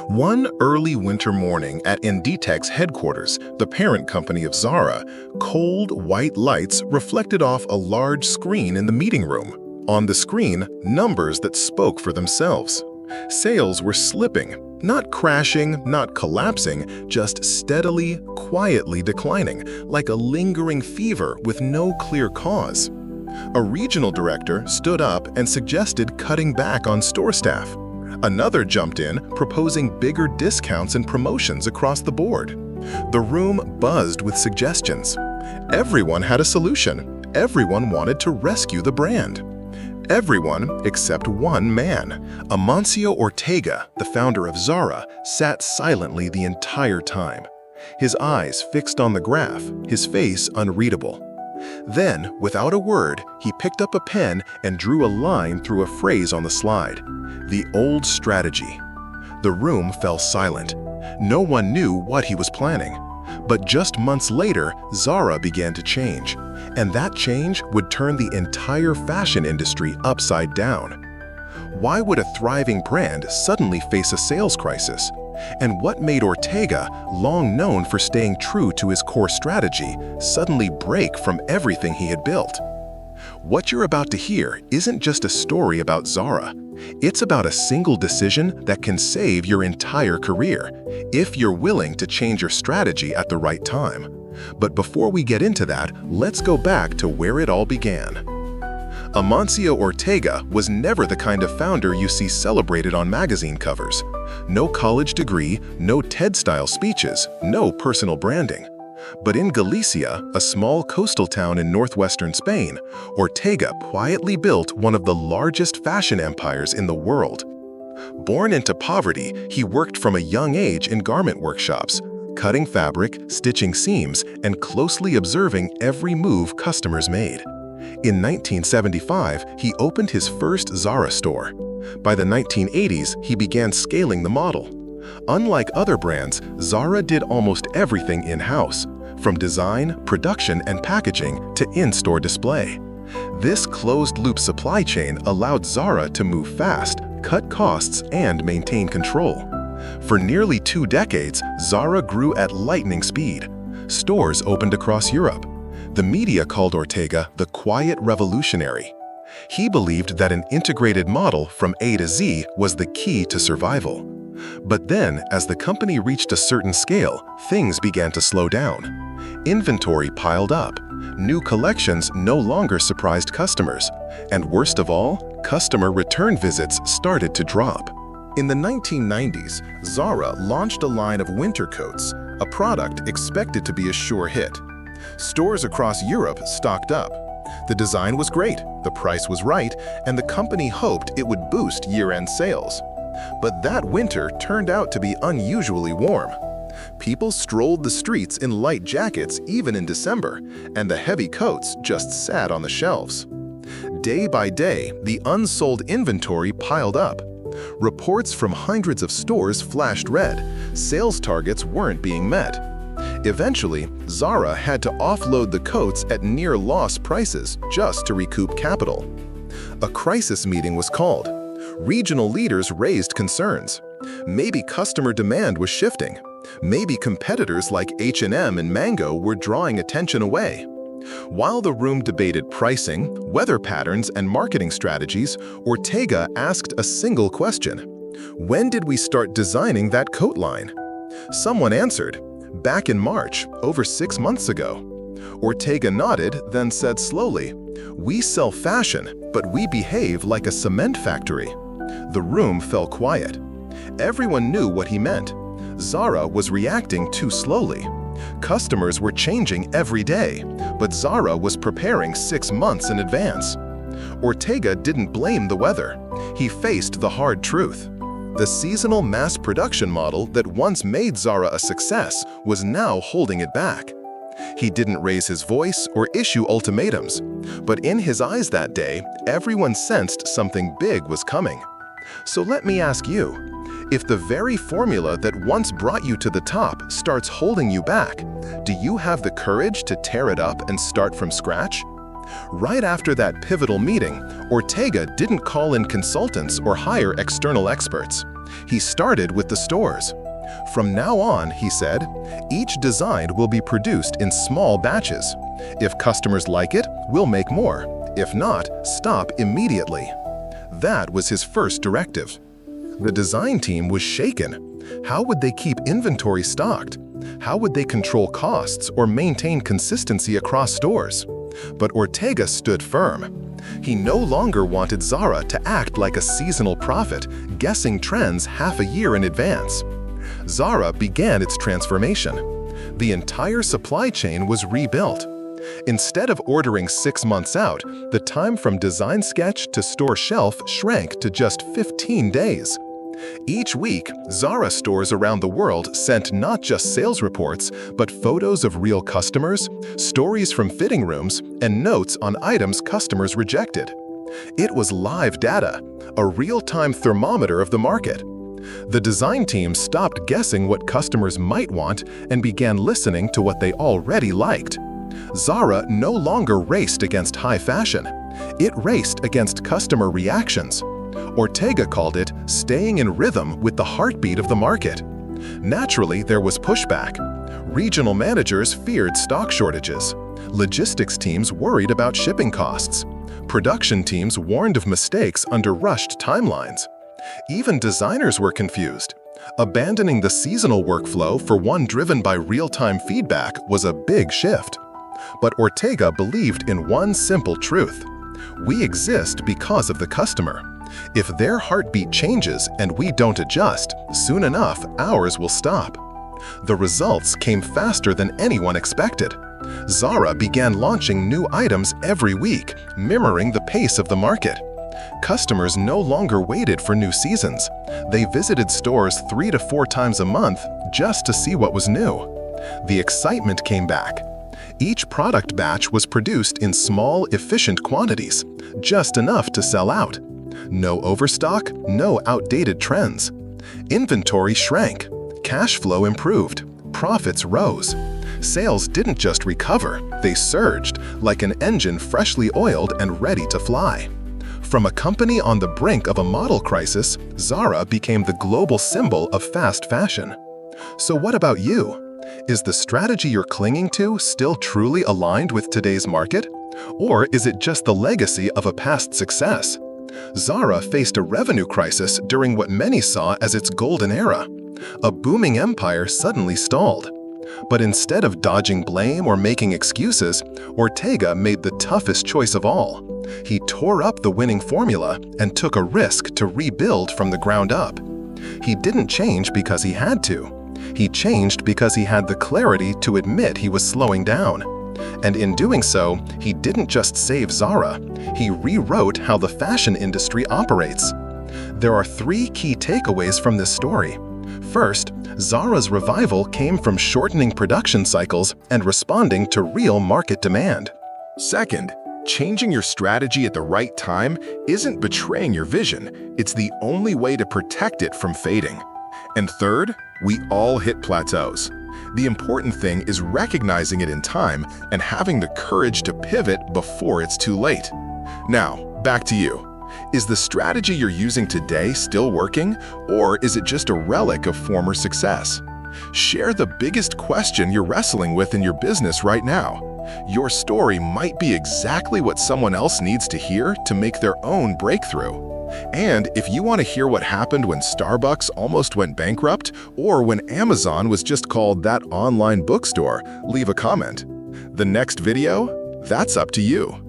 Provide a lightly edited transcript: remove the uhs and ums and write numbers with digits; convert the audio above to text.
One early winter morning at Inditex's headquarters, the parent company of Zara, cold white lights reflected off a large screen in the meeting room. On the screen, numbers that spoke for themselves. Sales were slipping, not crashing, not collapsing, just steadily, quietly declining, like a lingering fever with no clear cause. A regional director stood up and suggested cutting back on store staff. Another jumped in, proposing bigger discounts and promotions across the board. The room buzzed with suggestions. Everyone had a solution. Everyone wanted to rescue the brand. Everyone except one man. Amancio Ortega, the founder of Zara, sat silently the entire time. His eyes fixed on the graph, his face unreadable. Then, without a word, he picked up a pen and drew a line through a phrase on the slide. The old strategy. The room fell silent. No one knew what he was planning. But just months later, Zara began to change. And that change would turn the entire fashion industry upside down. Why would a thriving brand suddenly face a sales crisis? And what made Ortega, long known for staying true to his core strategy, suddenly break from everything he had built? What you're about to hear isn't just a story about Zara. It's about a single decision that can save your entire career, if you're willing to change your strategy at the right time. But before we get into that, let's go back to where it all began. Amancio Ortega was never the kind of founder you see celebrated on magazine covers. No college degree, no TED-style speeches, no personal branding. But in Galicia, a small coastal town in northwestern Spain, Ortega quietly built one of the largest fashion empires in the world. Born into poverty, he worked from a young age in garment workshops, cutting fabric, stitching seams, and closely observing every move customers made. In 1975, he opened his first Zara store. By the 1980s, he began scaling the model. Unlike other brands, Zara did almost everything in-house, from design, production, and packaging to in-store display. This closed-loop supply chain allowed Zara to move fast, cut costs, and maintain control. For nearly 2 decades, Zara grew at lightning speed. Stores opened across Europe. The media called Ortega the quiet revolutionary. He believed that an integrated model from A to Z was the key to survival. But then, as the company reached a certain scale, things began to slow down. Inventory piled up. New collections no longer surprised customers. And worst of all, customer return visits started to drop. In the 1990s, Zara launched a line of winter coats, a product expected to be a sure hit. Stores across Europe stocked up. The design was great, the price was right, and the company hoped it would boost year-end sales. But that winter turned out to be unusually warm. People strolled the streets in light jackets even in December, and the heavy coats just sat on the shelves. Day by day, the unsold inventory piled up. Reports from hundreds of stores flashed red. Sales targets weren't being met. Eventually, Zara had to offload the coats at near-loss prices just to recoup capital. A crisis meeting was called. Regional leaders raised concerns. Maybe customer demand was shifting. Maybe competitors like H&M and Mango were drawing attention away. While the room debated pricing, weather patterns, and marketing strategies, Ortega asked a single question. When did we start designing that coat line? Someone answered, back in March, over 6 months ago. Ortega nodded, then said slowly, we sell fashion, but we behave like a cement factory. The room fell quiet. Everyone knew what he meant. Zara was reacting too slowly. Customers were changing every day, but Zara was preparing 6 months in advance. Ortega didn't blame the weather. He faced the hard truth. The seasonal mass production model that once made Zara a success was now holding it back. He didn't raise his voice or issue ultimatums, but in his eyes that day, everyone sensed something big was coming. So let me ask you, if the very formula that once brought you to the top starts holding you back, do you have the courage to tear it up and start from scratch? Right after that pivotal meeting, Ortega didn't call in consultants or hire external experts. He started with the stores. From now on, he said, each design will be produced in small batches. If customers like it, we'll make more. If not, stop immediately. That was his first directive. The design team was shaken. How would they keep inventory stocked? How would they control costs or maintain consistency across stores? But Ortega stood firm. He no longer wanted Zara to act like a seasonal prophet, guessing trends half a year in advance. Zara began its transformation. The entire supply chain was rebuilt. Instead of ordering 6 months out, the time from design sketch to store shelf shrank to just 15 days. Each week, Zara stores around the world sent not just sales reports, but photos of real customers, stories from fitting rooms, and notes on items customers rejected. It was live data, a real-time thermometer of the market. The design team stopped guessing what customers might want and began listening to what they already liked. Zara no longer raced against high fashion. It raced against customer reactions. Ortega called it staying in rhythm with the heartbeat of the market. Naturally, there was pushback. Regional managers feared stock shortages. Logistics teams worried about shipping costs. Production teams warned of mistakes under rushed timelines. Even designers were confused. Abandoning the seasonal workflow for one driven by real-time feedback was a big shift. But Ortega believed in one simple truth. We exist because of the customer. If their heartbeat changes and we don't adjust, soon enough, ours will stop. The results came faster than anyone expected. Zara began launching new items every week, mirroring the pace of the market. Customers no longer waited for new seasons. They visited stores 3 to 4 times a month just to see what was new. The excitement came back. Each product batch was produced in small, efficient quantities, just enough to sell out. No overstock, no outdated trends. Inventory shrank. Cash flow improved. Profits rose. Sales didn't just recover, they surged, like an engine freshly oiled and ready to fly. From a company on the brink of a model crisis, Zara became the global symbol of fast fashion. So what about you? Is the strategy you're clinging to still truly aligned with today's market? Or is it just the legacy of a past success? Zara faced a revenue crisis during what many saw as its golden era. A booming empire suddenly stalled. But instead of dodging blame or making excuses, Ortega made the toughest choice of all. He tore up the winning formula and took a risk to rebuild from the ground up. He didn't change because he had to. He changed because he had the clarity to admit he was slowing down. And in doing so, he didn't just save Zara, he rewrote how the fashion industry operates. There are 3 key takeaways from this story. First, Zara's revival came from shortening production cycles and responding to real market demand. Second, changing your strategy at the right time isn't betraying your vision, it's the only way to protect it from fading. And third, we all hit plateaus. The important thing is recognizing it in time and having the courage to pivot before it's too late. Now, back to you. Is the strategy you're using today still working, or is it just a relic of former success? Share the biggest question you're wrestling with in your business right now. Your story might be exactly what someone else needs to hear to make their own breakthrough. And if you want to hear what happened when Starbucks almost went bankrupt, or when Amazon was just called that online bookstore, leave a comment. The next video? That's up to you.